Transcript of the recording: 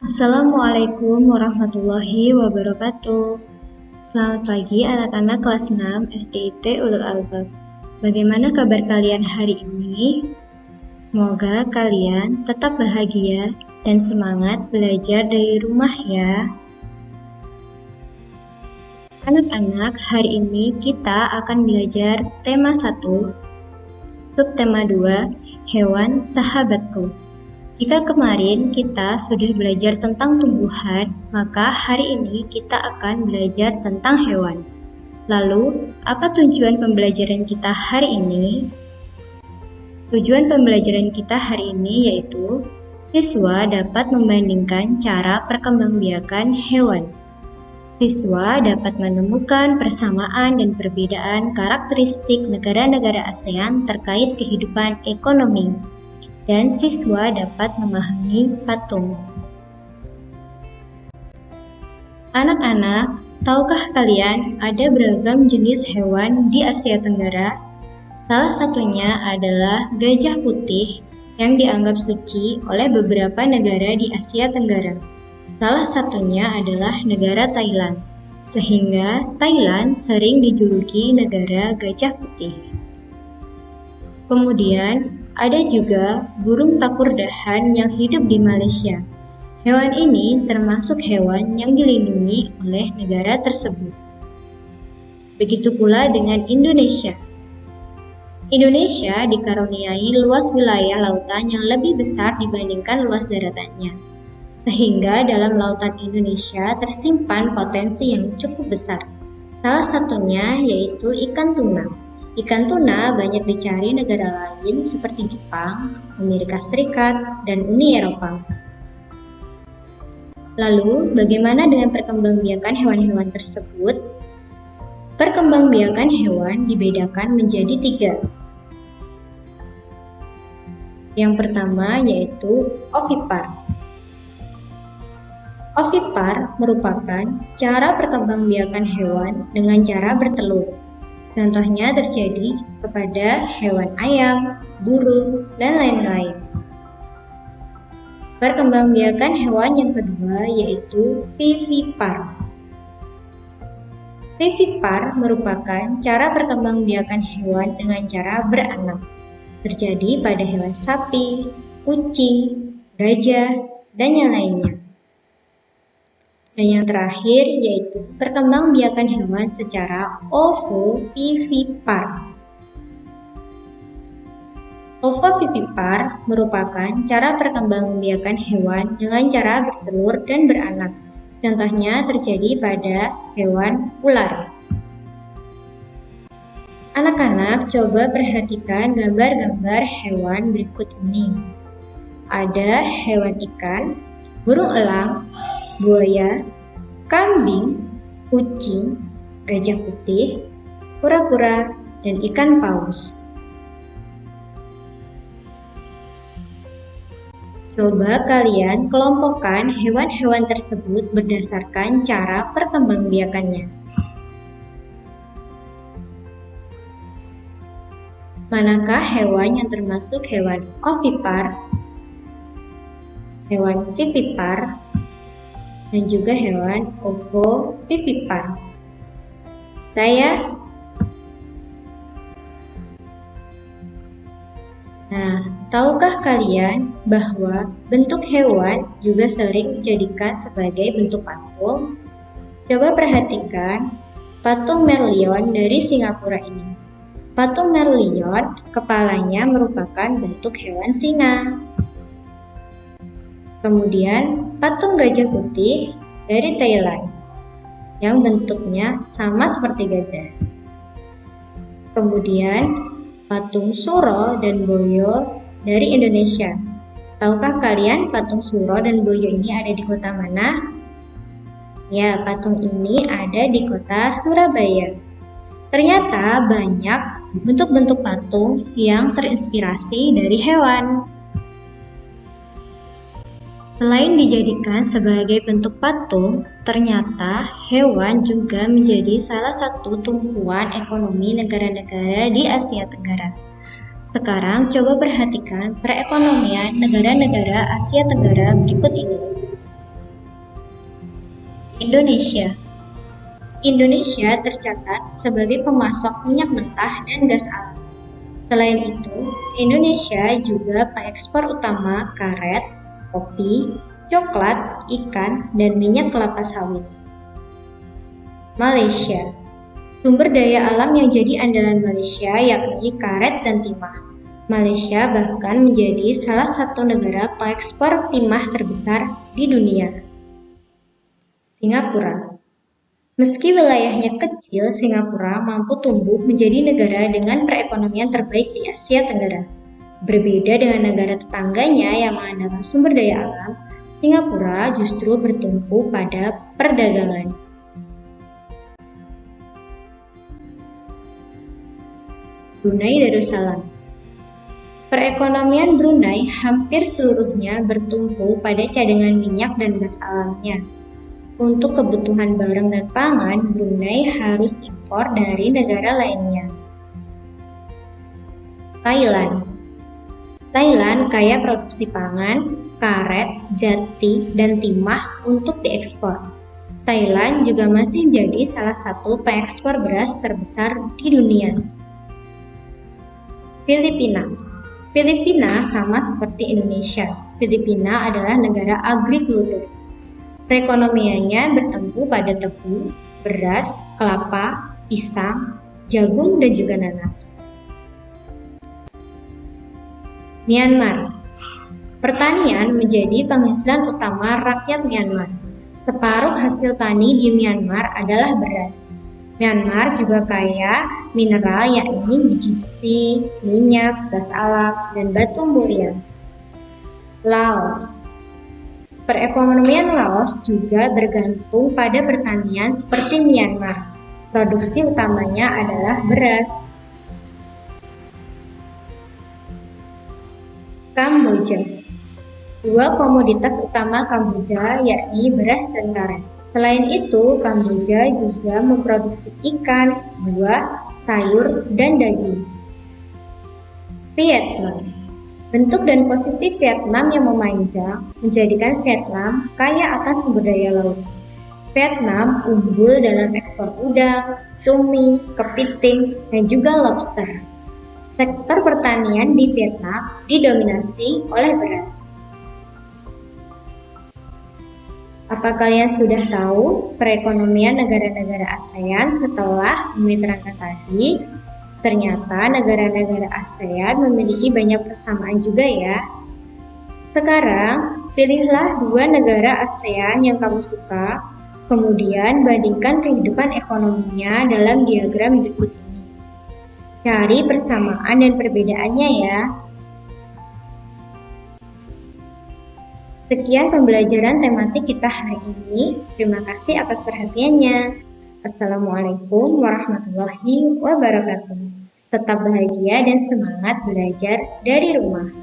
Assalamualaikum warahmatullahi wabarakatuh. Selamat pagi anak-anak kelas 6 SDIT Ulul Albab. Bagaimana kabar kalian hari ini? Semoga kalian tetap bahagia dan semangat belajar dari rumah ya. Anak-anak, hari ini kita akan belajar tema 1, subtema 2, hewan sahabatku. Jika kemarin kita sudah belajar tentang tumbuhan, maka hari ini kita akan belajar tentang hewan. Lalu, apa tujuan pembelajaran kita hari ini? Tujuan pembelajaran kita hari ini yaitu siswa dapat membandingkan cara perkembangbiakan hewan. Siswa dapat menemukan persamaan dan perbedaan karakteristik negara-negara ASEAN terkait kehidupan ekonomi. Dan siswa dapat memahami patung. Anak-anak, tahukah kalian ada beragam jenis hewan di Asia Tenggara? Salah satunya adalah gajah putih yang dianggap suci oleh beberapa negara di Asia Tenggara. Salah satunya adalah negara Thailand, sehingga Thailand sering dijuluki negara gajah putih. Kemudian, ada juga burung takurdahan yang hidup di Malaysia. Hewan ini termasuk hewan yang dilindungi oleh negara tersebut. Begitu pula dengan Indonesia. Indonesia dikaruniai luas wilayah lautan yang lebih besar dibandingkan luas daratannya. Sehingga dalam lautan Indonesia tersimpan potensi yang cukup besar. Salah satunya yaitu ikan tuna. Ikan tuna banyak dicari negara lain seperti Jepang, Amerika Serikat, dan Uni Eropa. Lalu, bagaimana dengan perkembangbiakan hewan-hewan tersebut? Perkembangbiakan hewan dibedakan menjadi 3. Yang pertama yaitu ovipar. Ovipar merupakan cara perkembangbiakan hewan dengan cara bertelur. Contohnya terjadi kepada hewan ayam, burung, dan lain-lain. Perkembangbiakan hewan yang kedua yaitu vivipar. Vivipar merupakan cara perkembangbiakan hewan dengan cara beranak. Terjadi pada hewan sapi, kucing, gajah, dan yang lainnya. Dan yang terakhir yaitu perkembangbiakan hewan secara ovovivipar. Ovovivipar merupakan cara perkembangbiakan hewan dengan cara bertelur dan beranak. Contohnya terjadi pada hewan ular. Anak-anak, coba perhatikan gambar-gambar hewan berikut ini. Ada hewan ikan, burung elang, buaya, kambing, kucing, gajah putih, kura-kura, dan ikan paus. Coba kalian kelompokkan hewan-hewan tersebut berdasarkan cara perkembangbiakannya. Manakah hewan yang termasuk hewan ovipar, hewan vivipar, dan juga hewan ovovivipar? Tahukah kalian bahwa bentuk hewan juga sering dijadikan sebagai bentuk patung? Coba perhatikan patung Merlion dari Singapura ini. Patung Merlion, kepalanya merupakan bentuk hewan singa. Kemudian, patung gajah putih dari Thailand, yang bentuknya sama seperti gajah. Kemudian, patung Suro dan Boyo dari Indonesia. Tahukah kalian patung Suro dan Boyo ini ada di kota mana? Ya, patung ini ada di kota Surabaya. Ternyata banyak bentuk-bentuk patung yang terinspirasi dari hewan. Selain dijadikan sebagai bentuk patung, ternyata hewan juga menjadi salah satu tumpuan ekonomi negara-negara di Asia Tenggara. Sekarang coba perhatikan perekonomian negara-negara Asia Tenggara berikut ini. Indonesia. Indonesia tercatat sebagai pemasok minyak mentah dan gas alam. Selain itu, Indonesia juga pengekspor utama karet, kopi, coklat, ikan, dan minyak kelapa sawit. Malaysia. Sumber daya alam yang jadi andalan Malaysia yakni karet dan timah. Malaysia bahkan menjadi salah satu negara pengekspor timah terbesar di dunia. Singapura. Meski wilayahnya kecil, Singapura mampu tumbuh menjadi negara dengan perekonomian terbaik di Asia Tenggara. Berbeda dengan negara tetangganya yang mengandalkan sumber daya alam, Singapura justru bertumpu pada perdagangan. Brunei Darussalam. Perekonomian Brunei hampir seluruhnya bertumpu pada cadangan minyak dan gas alamnya. Untuk kebutuhan barang dan pangan, Brunei harus impor dari negara lainnya. Thailand. Thailand kaya produksi pangan, karet, jati, dan timah untuk diekspor. Thailand juga masih menjadi salah satu pengekspor beras terbesar di dunia. Filipina. Filipina sama seperti Indonesia. Filipina adalah negara agrikultur. Perekonomiannya bertumpu pada tebu, beras, kelapa, pisang, jagung, dan juga nanas. Myanmar. Pertanian menjadi penghasilan utama rakyat Myanmar. Separuh hasil tani di Myanmar adalah beras. Myanmar juga kaya mineral yakni biji besi, minyak, gas alam, dan batu mulia. Laos. Perekonomian Laos juga bergantung pada pertanian seperti Myanmar. Produksi utamanya adalah beras. Kamboja. Dua komoditas utama Kamboja yakni beras dan karet. Selain itu, Kamboja juga memproduksi ikan, buah, sayur, dan daging. Vietnam. Bentuk dan posisi Vietnam yang memanjang menjadikan Vietnam kaya akan sumber daya laut. Vietnam unggul dalam ekspor udang, cumi, kepiting, dan juga lobster. Sektor pertanian di Vietnam didominasi oleh beras. Apa kalian sudah tahu perekonomian negara-negara ASEAN setelah diterangkan tadi? Ternyata negara-negara ASEAN memiliki banyak persamaan juga ya. Sekarang, pilihlah dua negara ASEAN yang kamu suka, kemudian bandingkan kehidupan ekonominya dalam diagram berikut ini. Cari persamaan dan perbedaannya ya. Sekian pembelajaran tematik kita hari ini. Terima kasih atas perhatiannya. Assalamualaikum warahmatullahi wabarakatuh. Tetap bahagia dan semangat belajar dari rumah.